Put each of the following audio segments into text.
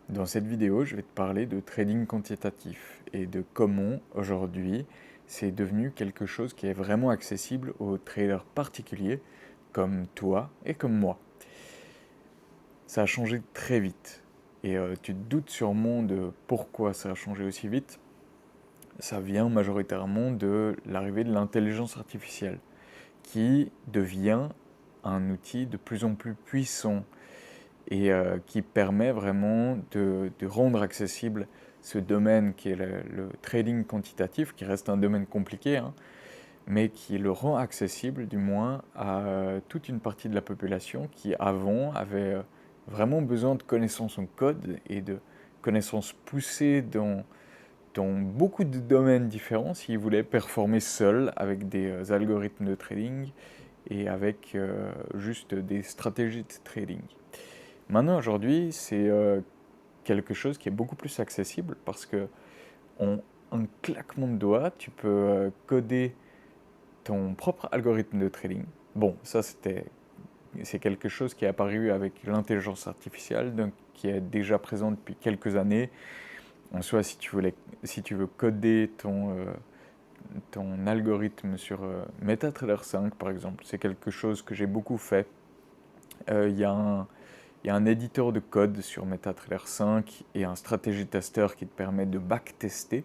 Dans cette vidéo, je vais te parler de trading quantitatif et de comment aujourd'hui c'est devenu quelque chose qui est vraiment accessible aux traders particuliers comme toi et comme moi. Ça a changé très vite et tu te doutes sûrement de pourquoi ça a changé aussi vite. Ça vient majoritairement de l'arrivée de l'intelligence artificielle qui devient un outil de plus en plus puissant et qui permet vraiment de rendre accessible ce domaine qui est le trading quantitatif, qui reste un domaine compliqué, hein, mais qui le rend accessible du moins à toute une partie de la population qui avant avait vraiment besoin de connaissances en code et de connaissances poussées dans beaucoup de domaines différents s'ils voulaient performer seuls avec des algorithmes de trading et avec juste des stratégies de trading. Maintenant, aujourd'hui, c'est quelque chose qui est beaucoup plus accessible parce que en un claquement de doigts, tu peux coder ton propre algorithme de trading. Bon, c'est quelque chose qui est apparu avec l'intelligence artificielle, donc qui est déjà présent depuis quelques années. En soi, si tu veux coder ton algorithme sur MetaTrader 5, par exemple, c'est quelque chose que j'ai beaucoup fait. Il y a un éditeur de code sur MetaTrader 5 et un stratégie tester qui te permet de backtester,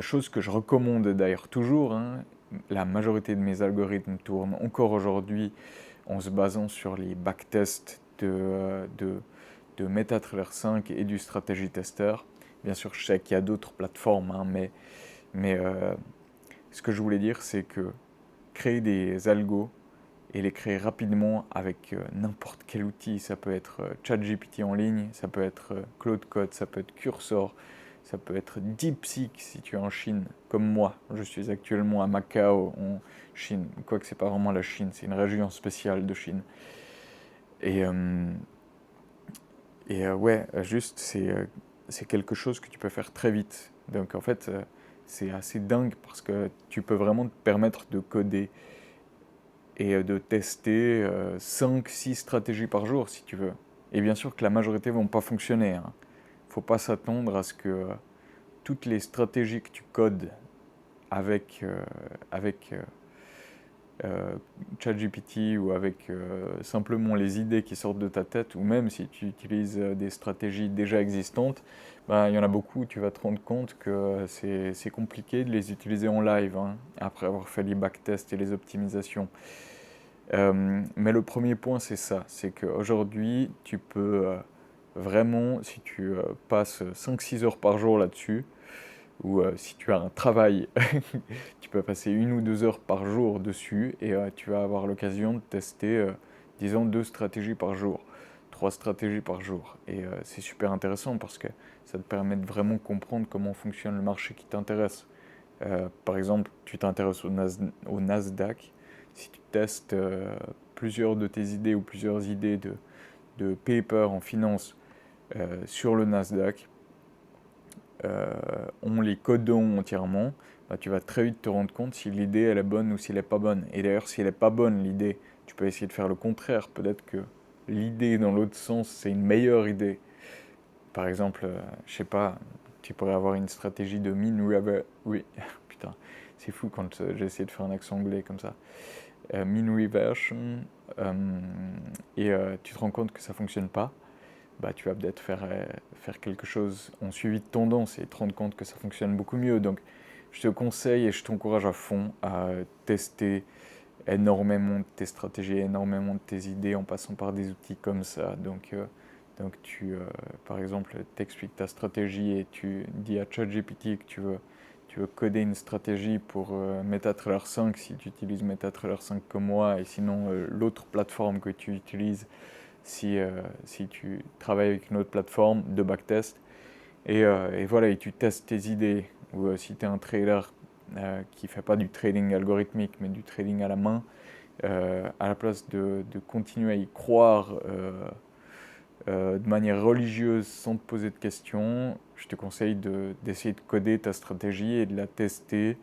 chose que je recommande d'ailleurs toujours, hein. La majorité de mes algorithmes tournent encore aujourd'hui en se basant sur les backtests de MetaTrader 5 et du stratégie tester. Bien sûr, je sais qu'il y a d'autres plateformes, hein, mais ce que je voulais dire, c'est que créer des algos et les créer rapidement avec n'importe quel outil. Ça peut être ChatGPT en ligne, ça peut être Claude Code, ça peut être Cursor, ça peut être DeepSeek si tu es en Chine, comme moi. Je suis actuellement à Macao, en Chine. Quoique c'est pas vraiment la Chine, c'est une région spéciale de Chine. Et, euh, ouais, juste c'est quelque chose que tu peux faire très vite. Donc en fait, c'est assez dingue parce que tu peux vraiment te permettre de coder et de tester 5-6 stratégies par jour si tu veux. Et bien sûr que la majorité vont pas fonctionner, hein. Faut pas s'attendre à ce que toutes les stratégies que tu codes avec ChatGPT ou avec simplement les idées qui sortent de ta tête, ou même si tu utilises des stratégies déjà existantes, ben, il y en a beaucoup, tu vas te rendre compte que c'est compliqué de les utiliser en live, hein, après avoir fait les backtests et les optimisations. Mais le premier point, c'est ça, c'est qu'aujourd'hui, tu peux vraiment, si tu passes 5-6 heures par jour là-dessus, ou si tu as un travail, tu peux passer 1 ou 2 heures par jour dessus, et tu vas avoir l'occasion de tester, disons, 2 stratégies par jour, 3 stratégies par jour. Et c'est super intéressant parce que ça te permet de vraiment comprendre comment fonctionne le marché qui t'intéresse. Par exemple, tu t'intéresses au Nasdaq. Si tu testes plusieurs de tes idées ou plusieurs idées de paper en finance sur le Nasdaq, en les codant entièrement, bah, tu vas très vite te rendre compte si l'idée elle est bonne ou si elle n'est pas bonne. Et d'ailleurs, si elle n'est pas bonne, l'idée, tu peux essayer de faire le contraire. Peut-être que l'idée dans l'autre sens, c'est une meilleure idée. Par exemple, je sais pas, tu pourrais avoir une stratégie de mean reversion. Oui, putain, c'est fou quand j'ai essayé de faire un accent anglais comme ça. Mean reversion, et tu te rends compte que ça fonctionne pas. Bah, tu vas peut-être faire quelque chose en suivi de tendance et te rendre compte que ça fonctionne beaucoup mieux. Donc, je te conseille et je t'encourage à fond à tester énormément de tes stratégies, énormément de tes idées en passant par des outils comme ça. Donc par exemple, t'expliques ta stratégie et tu dis à ChatGPT que tu veux coder une stratégie pour MetaTrader 5 si tu utilises MetaTrader 5 comme moi, et sinon l'autre plateforme que tu utilises si tu travailles avec une autre plateforme de backtest. Et voilà, et tu testes tes idées. Ou si tu es un trader qui ne fait pas du trading algorithmique, mais du trading à la main, à la place de continuer à y croire de manière religieuse sans te poser de questions, je te conseille d'essayer de coder ta stratégie et de la tester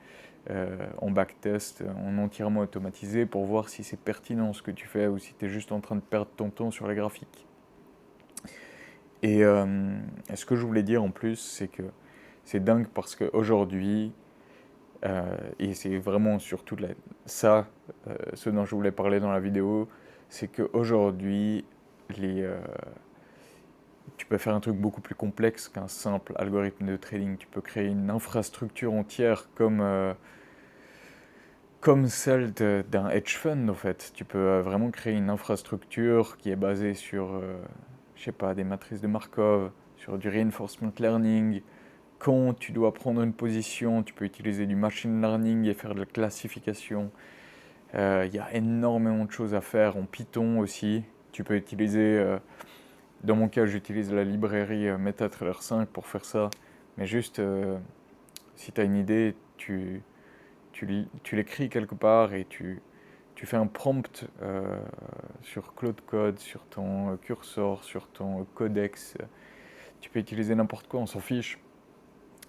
en backtest, en entièrement automatisé pour voir si c'est pertinent ce que tu fais ou si tu es juste en train de perdre ton temps sur les graphiques. Et ce que je voulais dire en plus, c'est que c'est dingue parce qu'aujourd'hui, et c'est vraiment surtout ça, ce dont je voulais parler dans la vidéo, c'est qu'aujourd'hui, les, euh, tu peux faire un truc beaucoup plus complexe qu'un simple algorithme de trading. Tu peux créer une infrastructure entière comme celle d'un hedge fund en fait. Tu peux vraiment créer une infrastructure qui est basée sur, je sais pas, des matrices de Markov, sur du reinforcement learning. Quand tu dois prendre une position, tu peux utiliser du machine learning et faire de la classification. Il y a énormément de choses à faire en Python aussi. Tu peux utiliser, dans mon cas, j'utilise la librairie MetaTrader 5 pour faire ça. Mais juste, si tu as une idée, tu l'écris quelque part et tu fais un prompt sur Claude Code, sur ton cursor, sur ton codex. Tu peux utiliser n'importe quoi, on s'en fiche.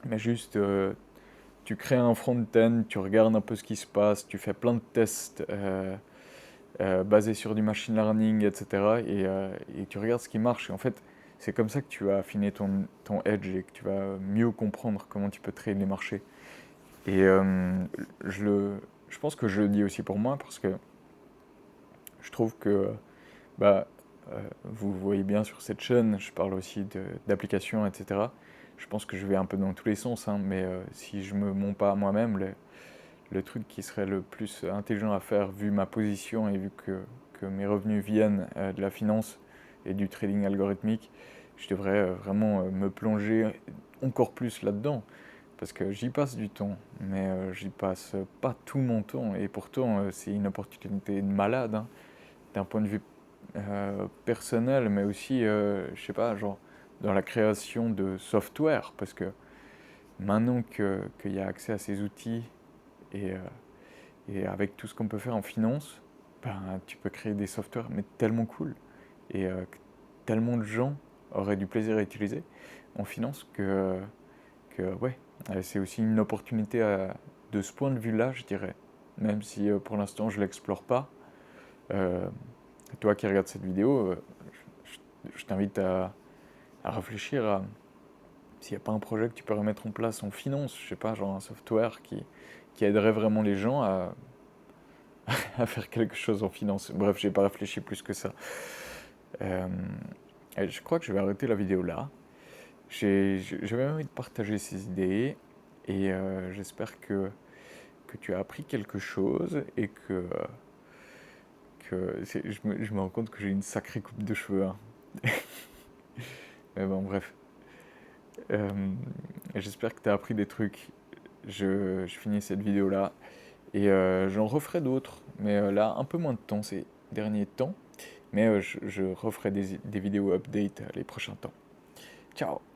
Mais juste, tu crées un front-end, tu regardes un peu ce qui se passe, tu fais plein de tests basés sur du machine learning, etc. Et tu regardes ce qui marche. Et en fait, c'est comme ça que tu vas affiner ton edge et que tu vas mieux comprendre comment tu peux trader les marchés. Et je, le, je pense que je le dis aussi pour moi parce que je trouve que bah, vous voyez bien sur cette chaîne, je parle aussi d'applications, etc. Je pense que je vais un peu dans tous les sens, hein, mais si je me monte pas moi-même, le truc qui serait le plus intelligent à faire vu ma position et vu que mes revenus viennent de la finance et du trading algorithmique, je devrais vraiment me plonger encore plus là-dedans. Parce que j'y passe du temps, mais j'y passe pas tout mon temps. Et pourtant, c'est une opportunité de malade, hein, d'un point de vue personnel, mais aussi, je sais pas, genre dans la création de software. Parce que maintenant qu'il y a accès à ces outils et, euh, et avec tout ce qu'on peut faire en finance, ben, tu peux créer des softwares, mais tellement cool. Et que tellement de gens auraient du plaisir à utiliser en finance que ouais, c'est aussi une opportunité de ce point de vue-là, je dirais. Même si pour l'instant je l'explore pas. Euh, Toi qui regardes cette vidéo, je t'invite à réfléchir à s'il n'y a pas un projet que tu pourrais mettre en place en finance, je sais pas, genre un software qui aiderait vraiment les gens à faire quelque chose en finance. Bref, j'ai pas réfléchi plus que ça. Euh, et je crois que je vais arrêter la vidéo là. J'avais envie de partager ces idées et j'espère que tu as appris quelque chose et je me rends compte que j'ai une sacrée coupe de cheveux, hein. Mais bon, bref. Euh, J'espère que tu as appris des trucs. Je finis cette vidéo là et j'en referai d'autres, mais là un peu moins de temps ces derniers temps. Mais je referai des vidéos update les prochains temps. Ciao!